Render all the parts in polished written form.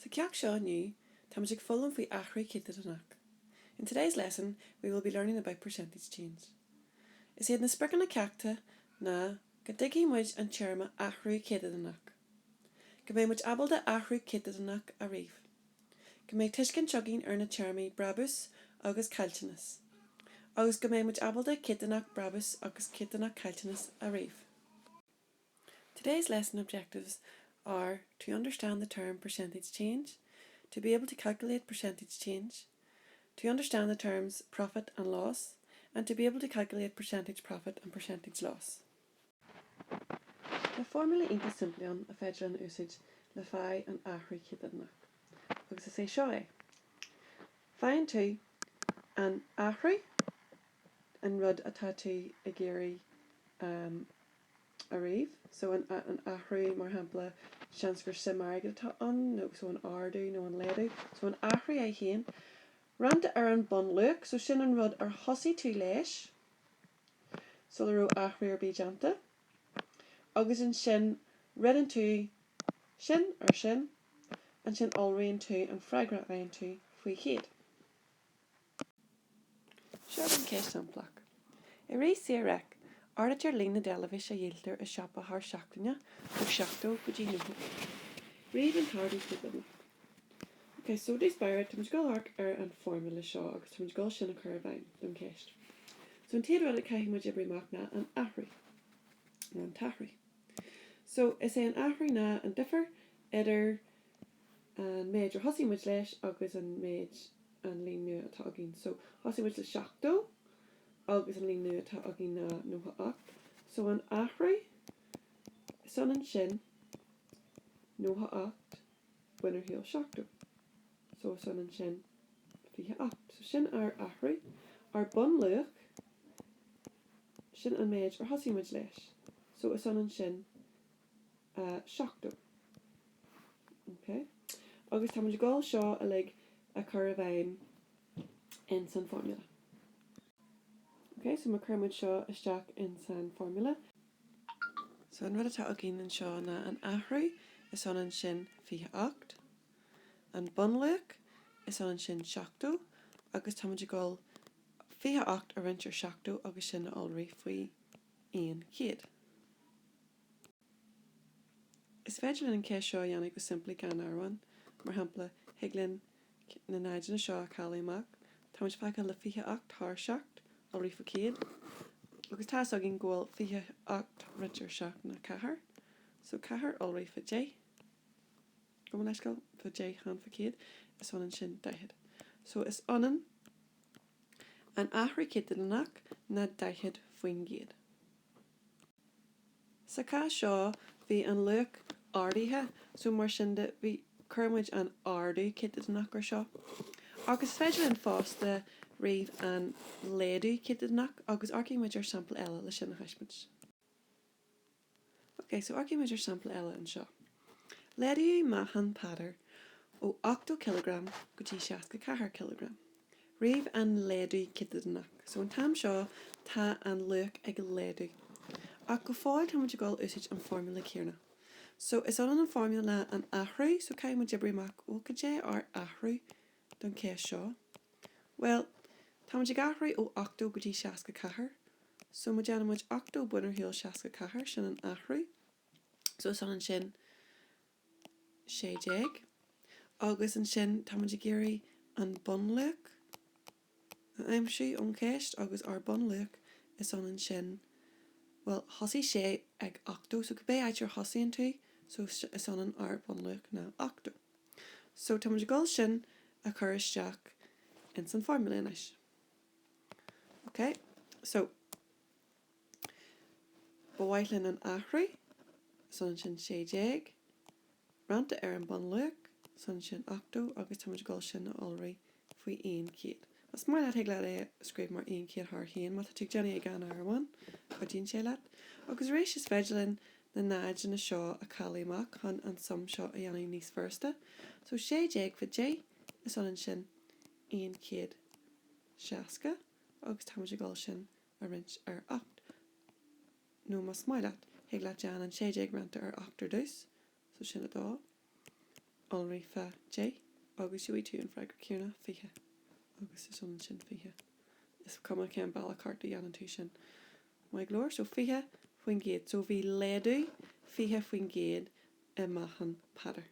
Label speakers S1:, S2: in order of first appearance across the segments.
S1: Sa ceach seo inniu, tá muid ag folann faoi athru céad nach. In today's lesson, we will be learning about percentage change. Is iad na spriocanna ceachta na go dtigi muid an tearma athru céad nach. Go mbeidh muid abal de athru céad nach a riomh. Go mbeidh tuiscin tugainn ar na tearmaí brabus agus cailteannas. Agus go mbeidh muid abal de céad nach brabus agus céad nach cailteannas a riomh. Today's lesson objectives are to understand the term percentage change, to be able to calculate percentage change, to understand the terms profit and loss, and to be able to calculate percentage profit and percentage loss. The formula inta simply on a fedra an usage le fai an athru céad nach. Agus is é seo é. Find tú an athru an rud atá tú a géirí a riomh. So an athru mar hampla seansgur sim airgad atá an, no, so an ardú, no an leadú. So an athru é héin. Ranta ar an bon luach, so sin an rud ar hosaí tú leis. So le ró athru ar bíjanta. Agus an sin redan tú sin ar sin, an sin olraíonn tú an freigra aon tú faoi chéad. Seo an céis samplach. I ré siarach, ard ar lína delavis a dhéiltar a siapa haar seachtaine ó seachtó go dtí nuhu. Read an tardú céad. Okay, so this bar tuid go arc ar an formula seo agus tuid go sin a chur bhain don ceist. So an tíad rud a caithfidh muid ibriach na an athru, nó an tathru. So is é an athru na an differ idir an méid ar hosaí muid leis agus an méid an líon nua atá agin. So hosaí muid le seachtó agus an líon nua atá agin na nua acht. So an athru son an sin nua acht bunar hial seachtó. So son an sin fiche acht. So sin ar athru, ar bon luach, sin an méid ar hosaí muid leis. So is son an sin seachtó. Okay. Agus tá muid gáil seo a lig a chur a bhain in san formula. Okay, so ma chur muid seo isteach in san formula. So an rud atá agin an seo na an athru is son an sin fiche acht. An bon luach is son an sin seachtó, agus tá muid gáil fiche acht a rinsear seachtó agus sin olraí faoi aon chéad. Is féidir an céis seo dhéanamh go simply gan arhain, mar hampla higlinn na naidin na seo a cailí amach, tá muid feiceáil le fiche acht thar seacht olraí faoi chéad, agus tá agin ghfuil fiche acht rinsear seacht na cethair, so cethair olraí faoi dé. Go man leiscail faoi dé chan faoi chéad is son an sin daichead. So is onan an athru céad nach na daichead faoin gcéad. Sa cá seo bhí an luach ardaithe, so mar sin de bhí curmuid an ardú céad nach ar seo. Agus féidir an fásta riomh an léadú céad nach, agus arcí muid ar sampla eile le sin na haismuid. Okay, so arcí muid ar sampla eile an seo. Léadú maithan padar ó 8 kg go dtí 64 kg. Riomh an léadú céad nach. So an tam seo tá an luach ag léadú. Ach go fáil tá muid gáil úsáid an formula céarna. So is an formula an athru, so cai muid ibriach ó go dé ar athru don céis seo. Well, tá muid athru ó 8 go dtí 64. So muid anna muid 8 bunar hial 64 sin an athru. So is an sin sé déag. Agus an sin tá muid géirí an bon luach. An aimsú ón céist agus ar bon luach is an sin, well, hosaí sé ag 8, so go bé áit ar hosaí an tú, so is an ar bon luach na 8. So tá muid gáil sin a chur isteach in san formula inis. Okay, so bhaidlinn an athru, son sin sé déag, ranta ar an bon luach, son sin 8, agus tá muid gáil sin olraí faoi aon chéad. As mar leat ag leat é scríb mar aon chéad thar chéan, má tá tú déanaí ag gan arhain, chu dín sé leat. Agus rééis is féidirlinn na naidin na seo a cailí amach chun an som seo a dhéanaí níos firsta. So sé déag faoi dé is an sin aon chéad seasca, agus tá muid gáil sin a rins ar 8. nó mas mai leat, ag leat dean an sé déag ranta ar 8 dús, so sin a dá. already fa J, agus yui 2 and frag Kierna fihe, agus is on shin fihe. Is come a can bala cart the yan two shin. My glor, so fihe fwyn gyd, so fi ledu fihe fwyn gyd mahan patter.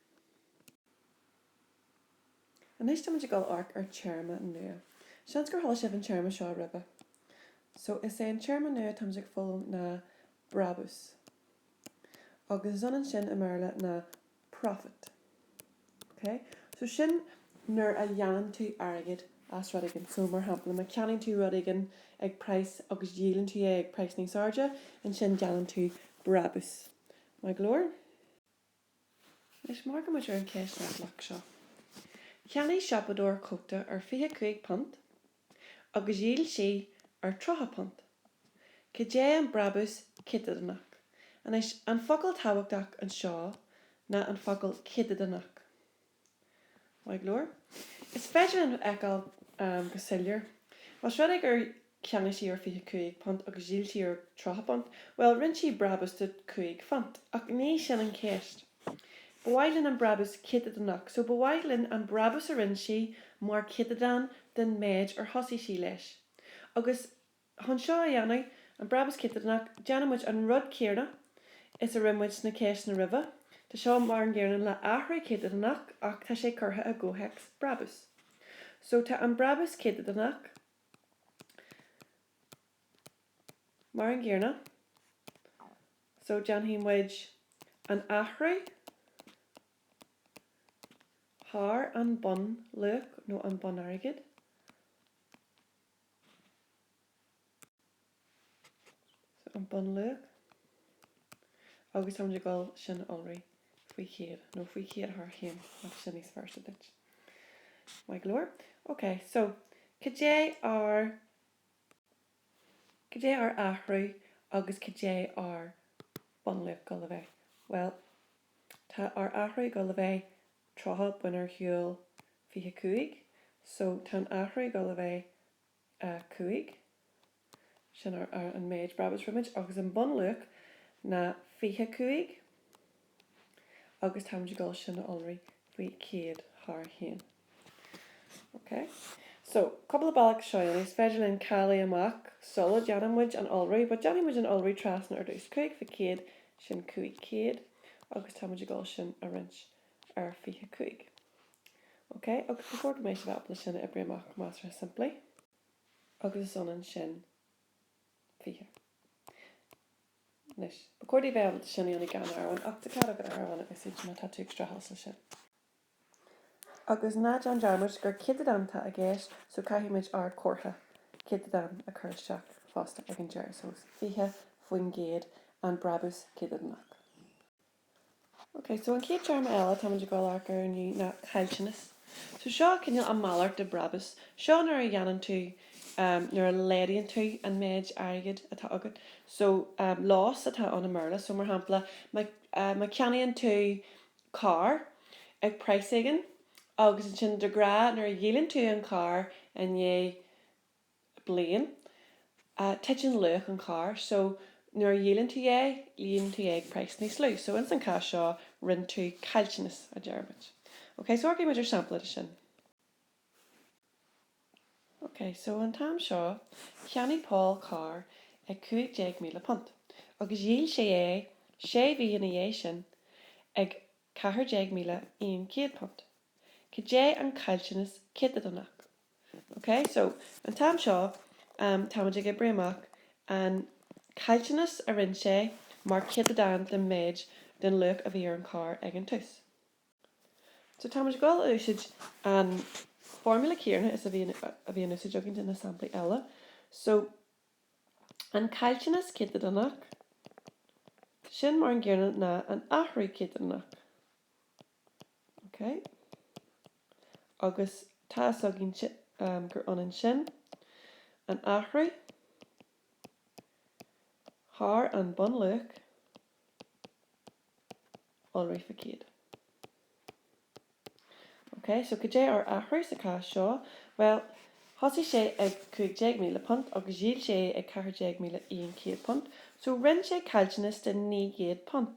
S1: And this time you go arc or chairma nua. Shans go holla shiv and chairma shaw river. So is saying chairma nua times like full na brabus. Agus zon and shin emerla na profit. Okay, so shin nur a yanan to arrogant as radigan. So more hample ma canning to radigan egg price agus yielin to egg price ning sarja and shin yanan to brabus. My glor. Is mark much in case na luck shaw. Canny shapador cocta or fiha craig punt, agus yield she or troha punt. Kajay and brabus kittadanak, and ish an focal tabakdak and shaw, na an focal kittadanak. My glor. It's fetching ekal gasillier. Was ready or canny she or fiha craig punt, agus yield she or troha punt, well rinchi brabus to craig funt, ak nee shin and cashed. Bewailin and brabus kittadanak. So bewailin and brabus are in she more kittadan than mej or hossi she lesh. Agus honshaw yanai and brabus kittadanak janamwich and rud kierna is a rimwich na kesh na river. To show marn giernan la ahri kittadanak ak tashe kurha a gohex brabus. So ta and brabus kittadanak marn gierna. So jan him wedge an ahri har an bun look no an bun arigid. So an bun look. Agus am jagal shin already. Fui kid. No fui kid har him. Of shinny's first ditch. My glor. Okay, so kajay are ahru agus kajay are bun look gulave. Well ta are ahru gulave troha bunner huel fihe kuig. So tan ahri gulave kuig. Shin ar an mage brabus rumage agus an bun look na fihe kuig. Agus tam jigol shin already fi kid har hin. Okay. So couple of balak shoylis vegel in kali amak solid janamwij and already but janamwij and already trasn or dus kuig fi kid shin kuig kid. Agus tam jigol shin a wrench ar fihe kuig. Okay, agus before the meisha apple shin a brimach master simply. Agus son and shin fihe. Nish. Becordi veil the shinny on the gan arwan up the cat of arwan at message na tattoo extra house shin. Agus na John Jarmuch gur kiddadam ta agash so kahimage ar korha. Kiddadam a curshak foster again jar so fihe fuingade and brabus kiddadanach. Okay, so in Kate Charma Ella, Tom and Jagolarker and you not hygienist. So Shaw can you a mallard de brabus. Shaw nor a yanan to nor a lady and two and mage arigid at augud. So loss at on a merla, so more hampla my canian to car ag price again. August in de gra nor a yelin to an car and ye blaine. Titchin look and car, so nor yelin to ye price ni slew. So instant cash shaw rin to calcinus a German. Okay, so our your sample edition. Okay, so on Tam Shaw, Kiani Paul car a kuig jeg mila punt. Agus yil she vianation ag kahar jeg mila in kid punt. Kajay and calcinus kiddadanak. Okay, so on Tam Shaw, Tamajig Brimak and calcinus a rinche mar kiddadan the mage then look of ear and car egg and tus. So Tamajig all usage and formula kierna is a usage jogging in the sample ella. So and calcinus kiddadanak shin mar gierna na an ahri kiddadanak. Okay. August tasogin gur on shin an ahri har and bun look already for kid. Okay, so kajay or ahri sa ka shaw. Well, hossi she ag kuig jeg mila punt, agus yil she ag kahar jeg mila ian kid punt. So ren she calcinus den ni gid punt.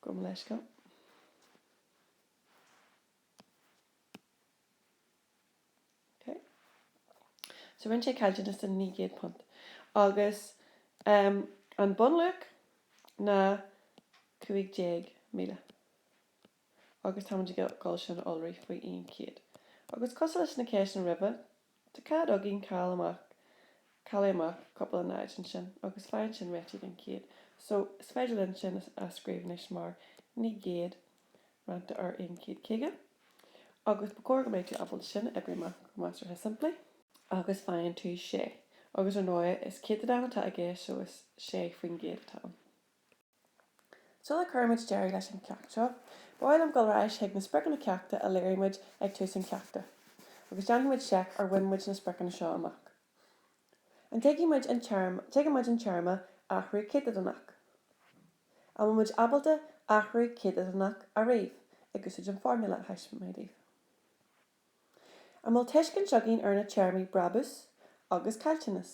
S1: go leis go. Okay. So rin sé cailte is den 9 punt. Agus an bunluach na 50 míle. Agus tá go gáil sin olraí faoi 100. Agus cos leis na céis na ribbe, tá cad a gin cáil amach couple of nights and sin, agus fáin sin réiti den 100. So is féidir linn sin a scríbnis mar 9 ranta ar 100 cige. Agus bacór go méid tú abal sin ebri master he simply. Agus fáin tú 6. Agus ar nóia is 100 anatá aige, so is 6 faoin 100 tá. So le chuirmid Jerry leis an ceacht seo, báil am goráis heag na spricin na ceachta a léirimid ag tú san ceachta. Agus deanmuid seic ar winmuid na spricin seo amach. An teigimid an charma Athru céad nach. Am muid abalta Athru céad nach a réomh, agus an formula heis méidíh. Am teiscin seogin ar na charmi brabus agus cailtenas.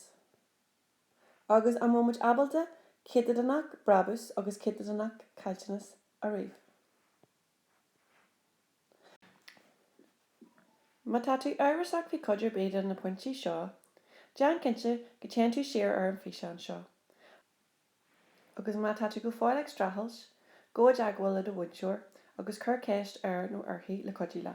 S1: Agus am muid abalta céad nach brabus agus céad nach cailtenas a réomh. Má tá tú áireach fi codir beidir na pointí seo, dean cinse go tean tú siar ar an fisean seo. Agus má tá tú go fáil ag strahals, go ag agháil le do woodshore agus cur ceist ar nó orthaí le codí le.